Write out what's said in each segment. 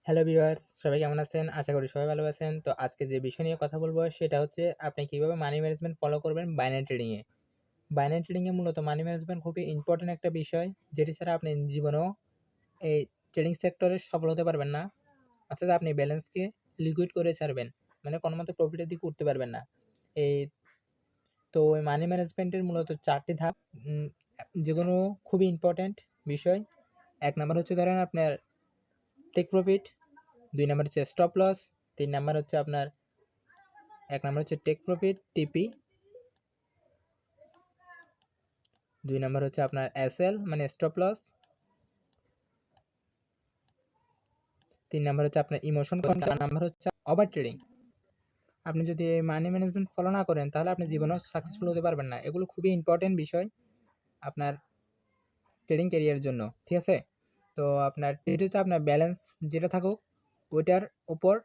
Hello viewers, সবাই কেমন আছেন? আশা করি সবাই ভালো আছেন। তো আজকে যে বিষয় নিয়ে কথা বলবো সেটা হচ্ছে আপনি কিভাবে মানি ম্যানেজমেন্ট ফলো করবেন বাইনারি ট্রেডিং এ। বাইনারি ট্রেডিং এ মূলত মানি ম্যানেজমেন্ট খুবই ইম্পোর্টেন্ট একটা বিষয়, যেটি ছাড়া আপনি জীবনেও এই ট্রেডিং সেক্টরে সফল হতে পারবেন না। অর্থাৎ আপনি ব্যালেন্সকে লিকুইড করে ছাড়বেন। মানে কোনোমতে প্রফিটের দিকে উঠতে পারবেন না। এই ওই মানি ম্যানেজমেন্টের মূলত ৪ টি ধাপ, উম যেগুলো খুবই ইম্পোর্টেন্ট বিষয়। ১ নাম্বার হচ্ছে ধরেন আপনার টেক প্রফিট, ২ নাম্বার হচ্ছে স্টপ লস, ৩ নাম্বার হচ্ছে আপনার ১ নাম্বার হচ্ছে টেক প্রফিট টিপি, ২ নাম্বার হচ্ছে আপনার এসএল মানে স্টপ লস, ৩ নাম্বার হচ্ছে আপনার ইমোশন কন্ট্রোল, ৪ নাম্বার হচ্ছে ওভার ট্রেডিং। আপনি যদি এই মানি ম্যানেজমেন্ট ফলো না করেন তাহলে আপনি জীবনেও সাকসেসফুল হতে পারবেন না। এগুলো খুবই ইম্পর্টেন্ট বিষয় আপনার ট্রেডিং ক্যারিয়ারের জন্য। ঠিক আছে? তো আপনার এটা হচ্ছে আপনার ব্যালেন্স যেটা থাকুক ওইটার উপর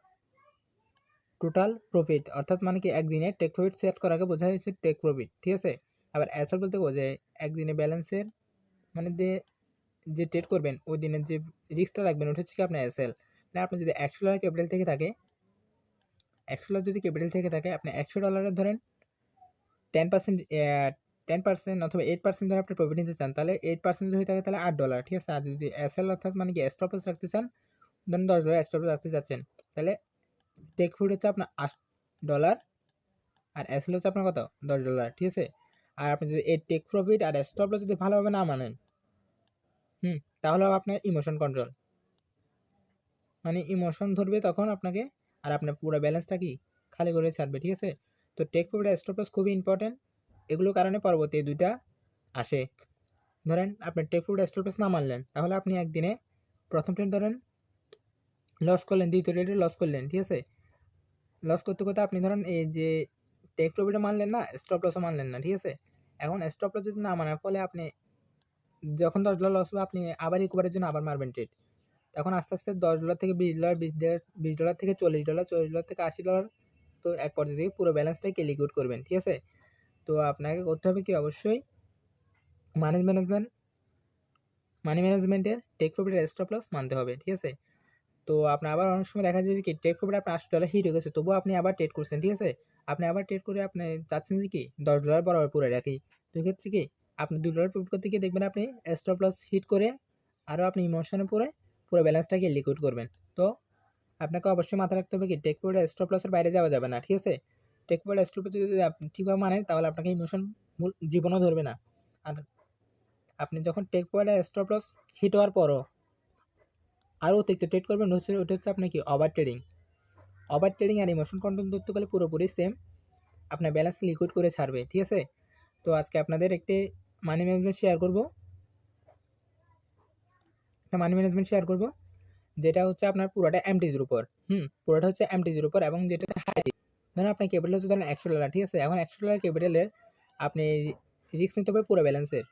টোটাল প্রফিট, অর্থাৎ মানে কি একদিনে টেক প্রফিট সেট করাকে বোঝা হয়েছে টেক প্রফিট। ঠিক আছে? আবার এসএল বলতে বোঝায় একদিনে ব্যালেন্সের মানে যে ট্রেড করবেন ওই দিনের যে রিস্কটা রাখবেন ওটা হচ্ছে কি আপনার এসএল। মানে আপনার যদি $100 ক্যাপিটাল থেকে থাকে, আপনি $100 ধরেন 10% 10% অথবা 8% ধরে আপনি প্রফিট নিতে চান, তাহলে 8% যদি হয়ে থাকে তাহলে $8। ঠিক আছে? আর যদি এসএল অর্থাৎ মানে কি স্টপ লস রাখতে চান, ধরেন $10 স্টপ লস রাখতে চাচ্ছেন, তাহলে টেক প্রফিট হচ্ছে আপনার $8 আর এসএল হচ্ছে আপনার কত? $10। ঠিক আছে? আর আপনি যদি এই টেক প্রফিট আর স্টপ লস যদি ভালোভাবে না মানেন, তাহলে আপনার ইমোশন কন্ট্রোল, মানে ইমোশন ধরবে তখন আপনাকে, আর আপনার পুরো ব্যালেন্সটা কি খালি করে ছাড়বে। ঠিক আছে? তো টেক প্রফিট আর স্টপ লস খুবই ইম্পর্টেন্ট। এগুলোর কারণে পরবর্তী এই দুইটা আসে। ধরেন আপনি টেক প্রফিট আর স্টপ লস না মানলেন, তাহলে আপনি একদিনে প্রথম ট্রেড ধরেন লস করলেন, দ্বিতীয় ট্রেডে লস করলেন। ঠিক আছে? লস করতে করতে আপনি ধরেন এই যে টেক প্রফিটও মানলেন না, স্টপ লসও মানলেন না। ঠিক আছে? এখন স্টপ লস যদি না মানার ফলে আপনি যখন $10 লস হবে আপনি আবার রিকভারির জন্য আবার মারবেন ট্রেড। তখন আস্তে আস্তে $10 থেকে $20, $20 থেকে $40, $40 থেকে $80, তো এক পর্যায়ে যেয়ে পুরো ব্যালেন্সটাকে লিকুইড করবেন। ঠিক আছে? তো আপনাকে করতে হবে কি অবশ্যই মানি ম্যানেজমেন্ট মানি ম্যানেজমেন্টের টেক প্রফিট আর স্টপ লস মানতে হবে। ঠিক আছে? তো আপনার আবার অনেক সময় দেখা যায় যে কি টেক প্রফিট আপনার $80 হিট হয়ে গেছে, তবুও আপনি আবার ট্রেড করছেন। ঠিক আছে? আপনি আবার ট্রেড করে আপনি চাচ্ছেন যে কি $10 বরাবর পুরো রাখি। তো এক্ষেত্রে কি আপনি $2 প্রফিট করতে গিয়ে দেখবেন আপনি স্টপ লস হিট করে আরও আপনি ইমোশনে পড়ে পুরো ব্যালেন্সটাকে লিকুইড করবেন। তো আপনাকে অবশ্যই মাথায় রাখতে হবে কি টেক প্রফিট আর স্টপ লসের বাইরে যাওয়া যাবে না। ঠিক আছে? টেক প্রফিট আর স্টপ লস যদি আপনি ঠিকভাবে মানেন তাহলে আপনাকে ইমোশন জীবনও ধরবে না। আর আপনি যখন টেক প্রফিট আর স্টপ লস হিট হওয়ার পরও আরও অতিরিক্ত ট্রেড করবেন, ওটা হচ্ছে আপনার কি ওভার ট্রেডিং। ওভার ট্রেডিং আর ইমোশন কন্ট্রোল ধরতে গেলে পুরোপুরি সেম, আপনার ব্যালেন্স লিকুইড করে ছাড়বে। ঠিক আছে? তো আজকে আপনাদের একটি মানি ম্যানেজমেন্ট শেয়ার করব, যেটা হচ্ছে আপনার পুরোটা এমটিজির উপর। পুরোটা হচ্ছে এমটিজির উপর, এবং যেটা হচ্ছে হাই রিস্ক। ধরেন আপনার ক্যাপিটাল হচ্ছে ধরেন $100। ঠিক আছে? এখন $100 ক্যাপিটালের আপনি রিস্ক নিতে হবে পুরো ব্যালেন্সের।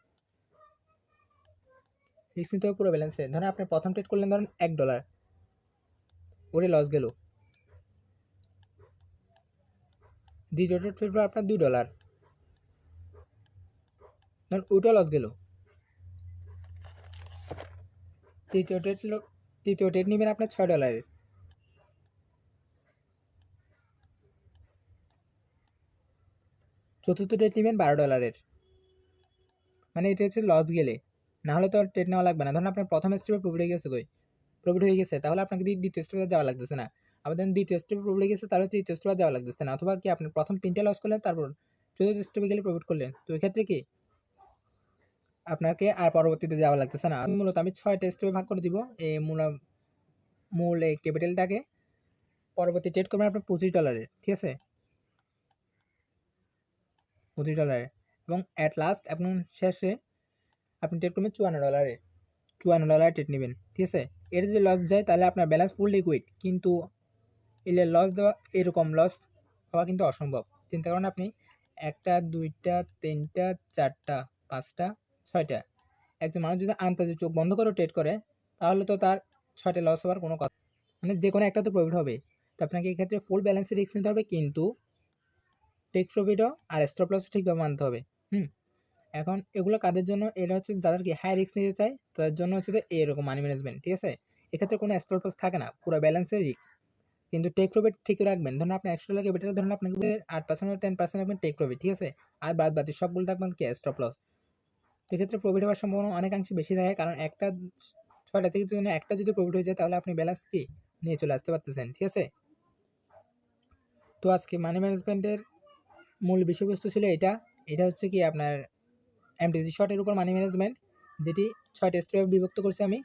ধরেন আপনি প্রথম ট্রেড করলেন ধরেন $1, ওরে লস গেল। দ্বিতীয় ট্রেড আপনার $2, ধরেন ওইটা লস গেল। তৃতীয় ট্রেড নেবেন আপনার $6। চতুর্থ ট্রেড নেবেন $12। মানে এটা হচ্ছে লস গেলে, না হলে তো আর ট্রেড নেওয়া লাগবে না। ধরুন আপনার প্রথম স্টেপে প্রফিট হয়ে গেছে, তাহলে আপনাকে দ্বিতীয় স্টেপে যাওয়া লাগতেছে না। আবার ধরুন দ্বিতীয় স্টেপে প্রফিট হয়ে গেছে, তাহলে তৃতীয় স্টেপে যাওয়া লাগতেছে না। অথবা কি আপনি প্রথম 3টা লস করলেন, তারপর চতুর্থ স্টেপে গেলে প্রফিট করলেন, তো এক্ষেত্রে কি আপনাকে আর পরবর্তীতে যাওয়া লাগতেছে না। মূলত আমি 6টা স্টেপে ভাগ করে দিব এই মূল এই ক্যাপিটালটাকে। পরবর্তী ট্রেড করবেন আপনার $25। ঠিক আছে? $25, এবং অ্যাট লাস্ট এবং শেষে আপনি ট্রেড করবেন $54 ট্রেড নেবেন। ঠিক আছে? এর যদি লস যায় তাহলে আপনার ব্যালেন্স ফুল লিকুইড, কিন্তু এর লস দেওয়া, এরকম লস হওয়া কিন্তু অসম্ভব। চিন্তা করেন আপনি 1টা 2টা 3টা 4টা 5টা 6টা, একজন মানুষ যদি আন্দাজে চোখ বন্ধ করে ট্রেড করে, তাহলে তো তার 6টা লস হওয়ার কোনো কথা, মানে যে কোনো একটা তো প্রফিট হবে। তো আপনাকে এক্ষেত্রে ফুল ব্যালেন্সে রিস্ক নিতে হবে, কিন্তু টেক প্রফিটও আর স্টপ লসও ঠিকভাবে মানতে হবে। এখন এগুলো কাদের জন্য? এটা হচ্ছে যাদের কি হাই রিস্ক নিতে চায় তাদের জন্য হচ্ছে যে এরকম মানি ম্যানেজমেন্ট। ঠিক আছে? এক্ষেত্রে কোনো স্টপ লস থাকে না, পুরো ব্যালেন্সের রিস্ক। কিন্তু টেক প্রফিট ঠিক রাখবেন, ধরুন আপনি $100 ক্যাপিটাল, ধরুন আপনাকে 8% বা 10% রাখবেন টেক প্রফিট, ঠিক আছে? আর বাদ বাকি সবগুলো থাকবেন কি স্টপ লস। সেক্ষেত্রে প্রফিট হওয়ার সম্ভাবনা অনেকাংশে বেশি থাকে, কারণ একটা 6টা থেকে যদি একটা যদি প্রফিট হয়ে যায় তাহলে আপনি ব্যালেন্স কি নিয়ে চলে আসতে পারতেছেন, ঠিক আছে? তো আজকে মানি ম্যানেজমেন্টের মূল বিষয়বস্তু ছিল এটা। এটা হচ্ছে কি আপনার এমটিসি শর্টের উপর মানি ম্যানেজমেন্ট, যেটি 6টা স্টেপে বিভক্ত করছি আমি,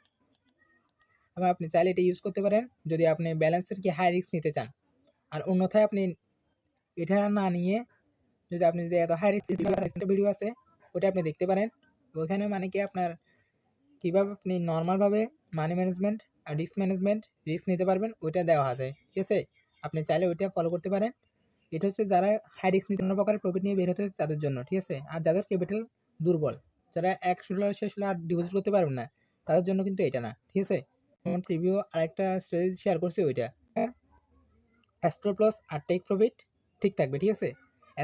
এবং আপনি চাইলে এটা ইউজ করতে পারেন যদি আপনি ব্যালেন্সের কি হাই রিস্ক নিতে চান। আর অন্যথায় আপনি এটা না নিয়ে যদি এত হাই রিস্ক একটা ভিডিও আছে ওটা আপনি দেখতে পারেন। ওখানে মানে কি আপনার কীভাবে আপনি নর্মালভাবে মানি ম্যানেজমেন্ট আর রিস্ক নিতে পারবেন ওইটা দেওয়া আছে, ঠিক আছে? আপনি চাইলে ওইটা ফলো করতে পারেন। এটা হচ্ছে যারা হাই রিস্ক নিতে কোনো প্রকারের প্রফিট নিয়ে বের হতে হচ্ছে তাদের জন্য, ঠিক আছে? আর যাদের ক্যাপিটাল দুর্বল, যারা $100 শেষ হলে আর ডিপোজিট করতে পারবেন না, তাদের জন্য কিন্তু এটা না, ঠিক আছে? যেমন প্রিভিউ আরেকটা স্ট্র্যাটেজি শেয়ার করছি ওইটা, হ্যাঁ? স্টপ লস আর টেক প্রফিট ঠিক থাকবে, ঠিক আছে?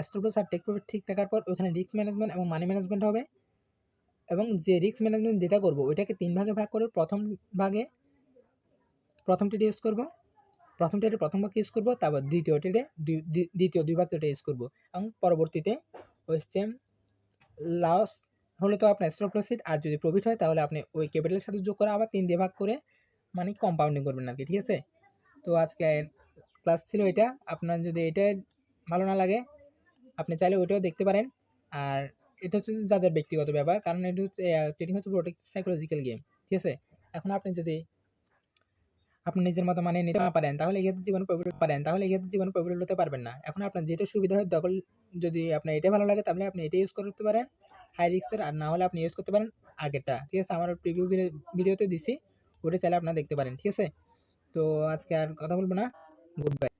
স্টপ লস আর টেক প্রফিট ঠিক থাকার পর ওখানে রিস্ক ম্যানেজমেন্ট এবং মানি ম্যানেজমেন্ট হবে, এবং যে রিস্ক ম্যানেজমেন্ট যেটা করবো ওইটাকে 3 ভাগে ভাগ করে ভাগে প্রথম ট্রেডে ইউজ করবো, প্রথম ভাগ ইউজ করবো, তারপর দ্বিতীয় 2 ভাগ ইউজ করবো, এবং পরবর্তীতে ওই সেম লস হলে তো আপনার স্টপ লস হিট, আর যদি প্রফিট হয় তাহলে আপনি ওই ক্যাপিটালের সাথে যোগ করে আবার 3 দিয়ে ভাগ করে মানে কম্পাউন্ডিং করবেন আর কি, ঠিক আছে? তো আজকে ক্লাস ছিল এটা। আপনার যদি এটা ভালো না লাগে আপনি চাইলে ওইটাও দেখতে পারেন। আর এটা হচ্ছে যে যাদের ব্যক্তিগত ব্যাপার, কারণ এটা হচ্ছে ট্রেডিং হচ্ছে পুরোটা সাইকোলজিক্যাল গেম, ঠিক আছে? এখন আপনি যদি আপনি নিজের মতো মানিয়ে নিতে না পারেন তাহলে এক্ষেত্রে জীবনে প্রফিট হতে পারবেন না। এখন আপনার যেটা সুবিধা হয় তখন যদি আপনার এটা ভালো লাগে তাহলে আপনি এটা ইউজ করতে পারেন হাই রিস্কের, আর না হলে আপনি ইউজ করতে পারেন আগেরটা, ঠিক আছে? আমার প্রিভিউ ভিডিওতে দিছি, ওটা চাইলে আপনারা দেখতে পারেন, ঠিক আছে? তো আজকে আর কথা বলবো না, গুড বাই।